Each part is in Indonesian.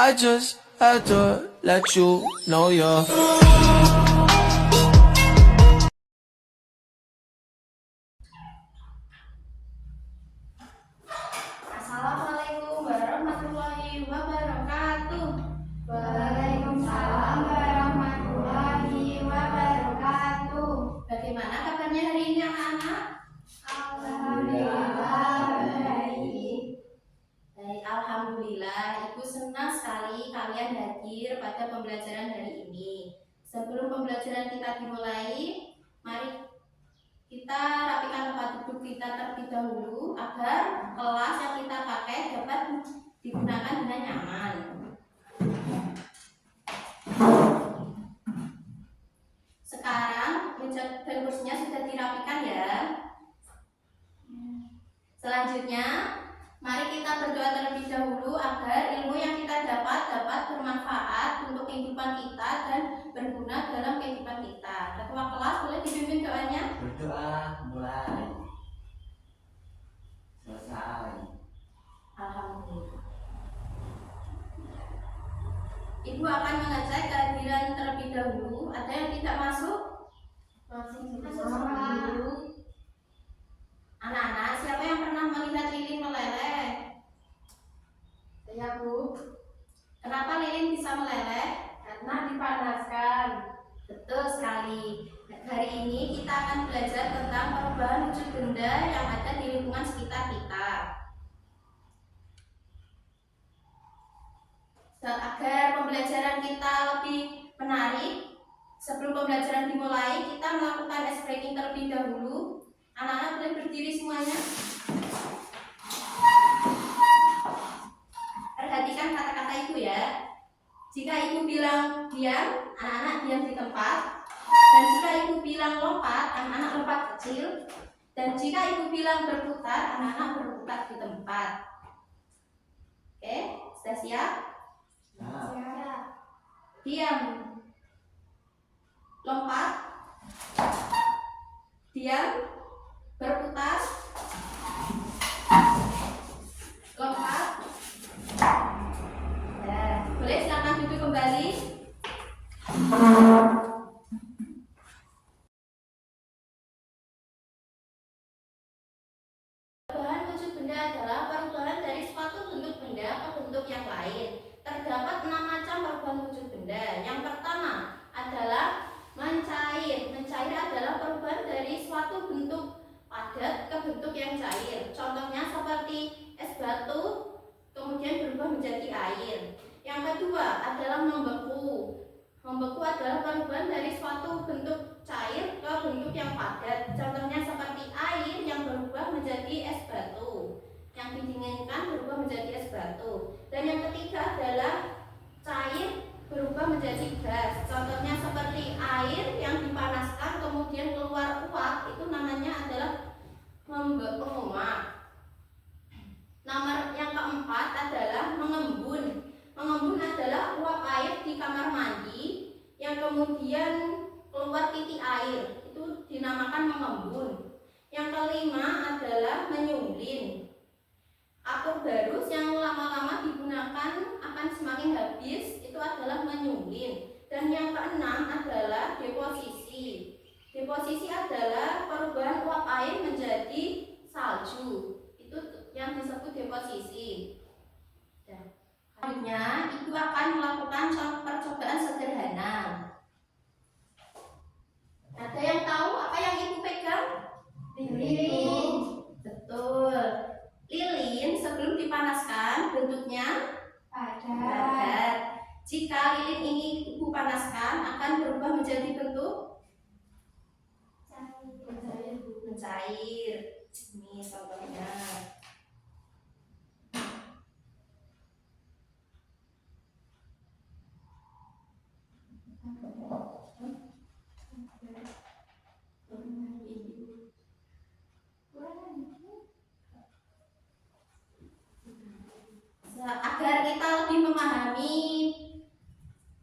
I just had to let you know you're. Assalamualaikum warahmatullahi wabarakatuh. Waalaikumsalam warahmatullahi wabarakatuh. Bagaimana kabarnya hari ini anak-anak? Alhamdulillah baik. Baik, alhamdulillah. Ibu senang sekali kalian hadir pada pembelajaran hari ini. Sebelum pembelajaran kita dimulai, mari kita rapikan tempat duduk kita terlebih dahulu agar kelas yang kita pakai dapat digunakan dengan nyaman. Sekarang meja dan kursinya sudah dirapikan ya. Selanjutnya, mari kita berdoa terlebih dahulu agar ilmu yang kita dapat bermanfaat untuk kehidupan kita dan berguna dalam kehidupan kita. Ketua kelas boleh dipimpin doanya? Berdoa mulai. Selesai. Alhamdulillah. Ibu akan mengecek kehadiran terlebih dahulu. Ada yang tidak masuk? Masuk. Anak-anak, siapa yang pernah melihat lilin meleleh? Saya Bu, Kenapa lilin bisa meleleh? karena dipanaskan. Betul sekali. Hari ini kita akan belajar tentang perubahan wujud benda yang ada di lingkungan sekitar kita. Agar pembelajaran kita lebih menarik, sebelum pembelajaran dimulai, kita melakukan ice breaking terlebih dahulu. Anak-anak boleh berdiri semuanya. Perhatikan kata-kata ibu ya. Jika ibu bilang diam, anak-anak diam di tempat. Dan jika ibu bilang lompat, anak-anak lompat kecil. Dan jika ibu bilang berputar, anak-anak berputar di tempat. Oke, sudah siap? Siap. Diam. Lompat. Diam. Berputar. Lompat. Nah, boleh silakan duduk kembali. Perubahan wujud benda adalah perubahan dari suatu bentuk benda ke bentuk yang lain. Terdapat 6 macam perubahan wujud benda. Yang pertama adalah mencair. Mencair adalah perubahan dari suatu bentuk padat ke bentuk yang cair. Contohnya seperti es batu kemudian berubah menjadi air. Yang kedua adalah membeku. Membeku adalah perubahan dari suatu bentuk cair ke bentuk yang padat. Contohnya seperti air yang berubah menjadi es batu. Yang didinginkan berubah menjadi es batu. Dan yang ketiga adalah cair berubah menjadi gas. Contohnya seperti air yang dipanaskan kemudian keluar uap, itu namanya adalah menguap. Nomor yang keempat adalah mengembun. Mengembun adalah uap air di kamar mandi yang kemudian keluar titik air, itu dinamakan mengembun. Yang kelima adalah menyulin. Kapur barus yang lama-lama digunakan akan semakin habis, itu adalah menyulin. Dan yang keenam adalah deposisi. Deposisi adalah perubahan uap air menjadi salju, itu yang disebut deposisi. Selanjutnya, ibu akan melakukan percobaan sederhana. Ada yang tahu apa yang ibu pegang? Lilin. Betul. Lilin sebelum dipanaskan bentuknya padat. Jika lilin ini ibu panaskan akan berubah menjadi bentuk mencair. Ini contohnya. Agar kita lebih memahami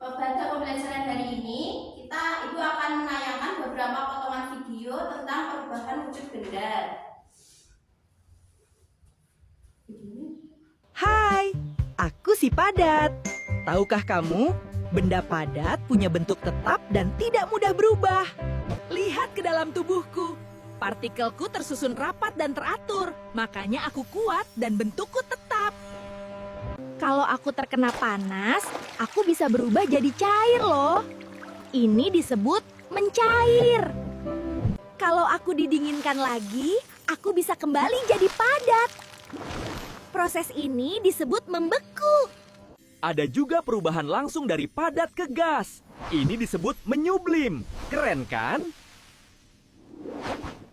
pada pembelajaran hari ini, ibu akan menayangkan beberapa potongan video tentang perubahan wujud benda. Hai, aku si Padat. Tahukah kamu, benda padat punya bentuk tetap dan tidak mudah berubah. Lihat ke dalam tubuhku. Partikelku tersusun rapat dan teratur, makanya aku kuat dan bentukku tetap. Kalau aku terkena panas, aku bisa berubah jadi cair loh. Ini disebut mencair. Kalau aku didinginkan lagi, aku bisa kembali jadi padat. Proses ini disebut membeku. Ada juga perubahan langsung dari padat ke gas. Ini disebut menyublim. Keren kan?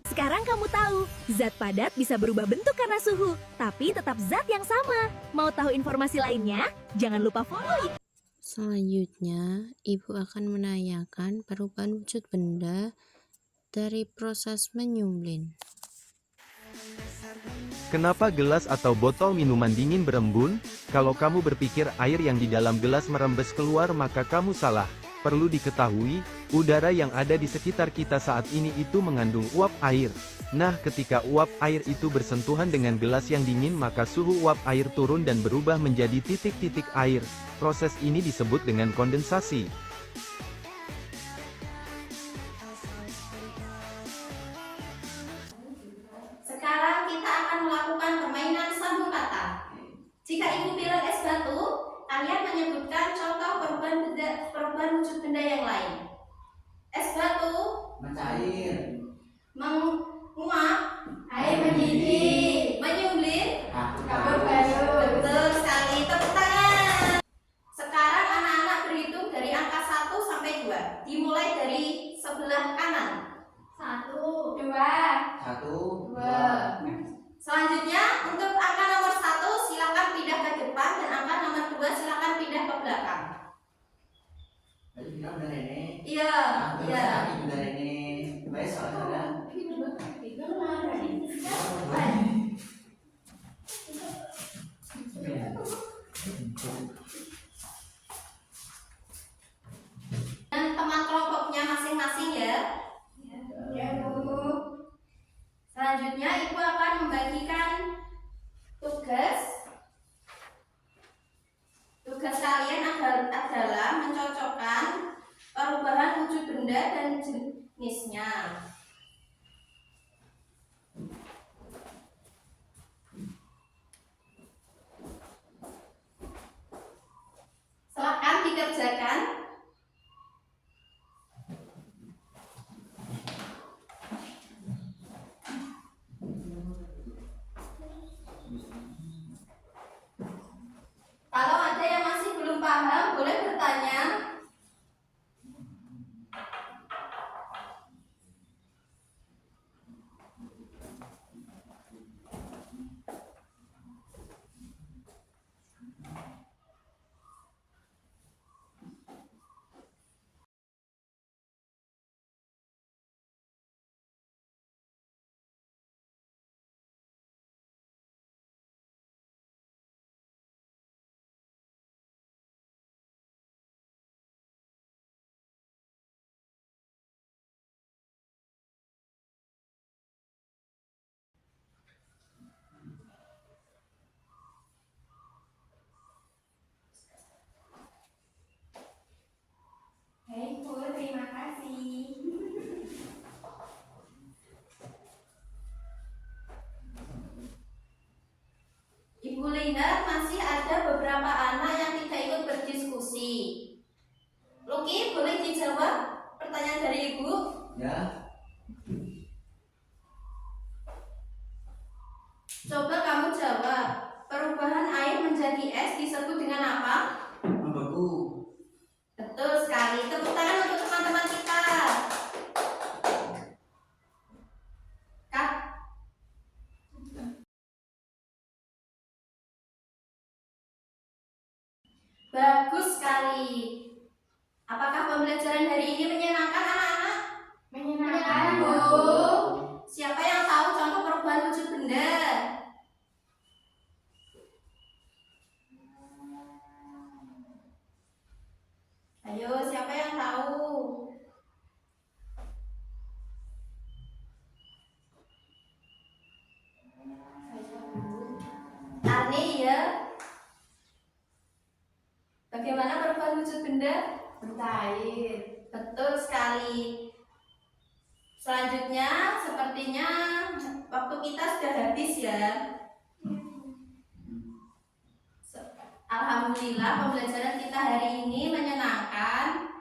Sekarang kamu tahu, zat padat bisa berubah bentuk karena suhu, tapi tetap zat yang sama. Mau tahu informasi lainnya? Jangan lupa follow. Selanjutnya, Ibu akan menanyakan perubahan wujud benda dari proses menyublin. Kenapa gelas atau botol minuman dingin berembun? Kalau kamu berpikir air yang di dalam gelas merembes keluar, maka kamu salah. Perlu diketahui, udara yang ada di sekitar kita saat ini itu mengandung uap air. Nah, ketika uap air itu bersentuhan dengan gelas yang dingin, maka suhu uap air turun dan berubah menjadi titik-titik air. Proses ini disebut dengan kondensasi. Sekarang kita akan melakukan permainan sambung kata. Jika ibu bilang es batu, kalian menyebutkan contoh perubahan wujud benda yang lain. Es batu Mencair. menguap, Air mendidih. menyublim. Kabut baru. Betul sekali, tepuk tangan. Sekarang anak-anak berhitung dari angka 1 sampai 2. Dimulai dari sebelah kanan. 1, 2, Satu, 2. Selanjutnya, untuk angka nomor 1 silakan pindah ke depan dan angka nomor 2 silakan pindah ke belakang. Tadi bilang udah Rene. Iya, iya. Tadi udah Rene. Baik, saudara. Dan teman kelompoknya masing-masing ya. Ya, Bu. Selanjutnya, Ibu akan membagikan tugas. Tugas kalian adalah mencocokkan perubahan wujud benda dan jenisnya. Silakan dikerjakan. Kalau ada yang masih belum paham, boleh bertanya. Baik, Bu. Terima kasih. Ibu lihat masih ada beberapa anak yang tidak ikut berdiskusi. Luki, boleh dijawab pertanyaan dari Ibu? Ya. Coba kamu jawab. Perubahan air menjadi es disebut dengan apa? Membeku. Betul sekali. Tepuk tangan untuk teman-teman kita. Kak. Bagus sekali. Apakah pembelajaran hari ini menyenangkan anak-anak? Menyenangkan, Bu. Siapa yang tahu contoh perubahan wujud benda? Ayo, siapa yang tahu? Ani ya. Bagaimana perubahan wujud benda? Mencair. Betul sekali. Selanjutnya, sepertinya waktu kita sudah habis ya. Alhamdulillah pembelajaran kita hari ini menyenangkan.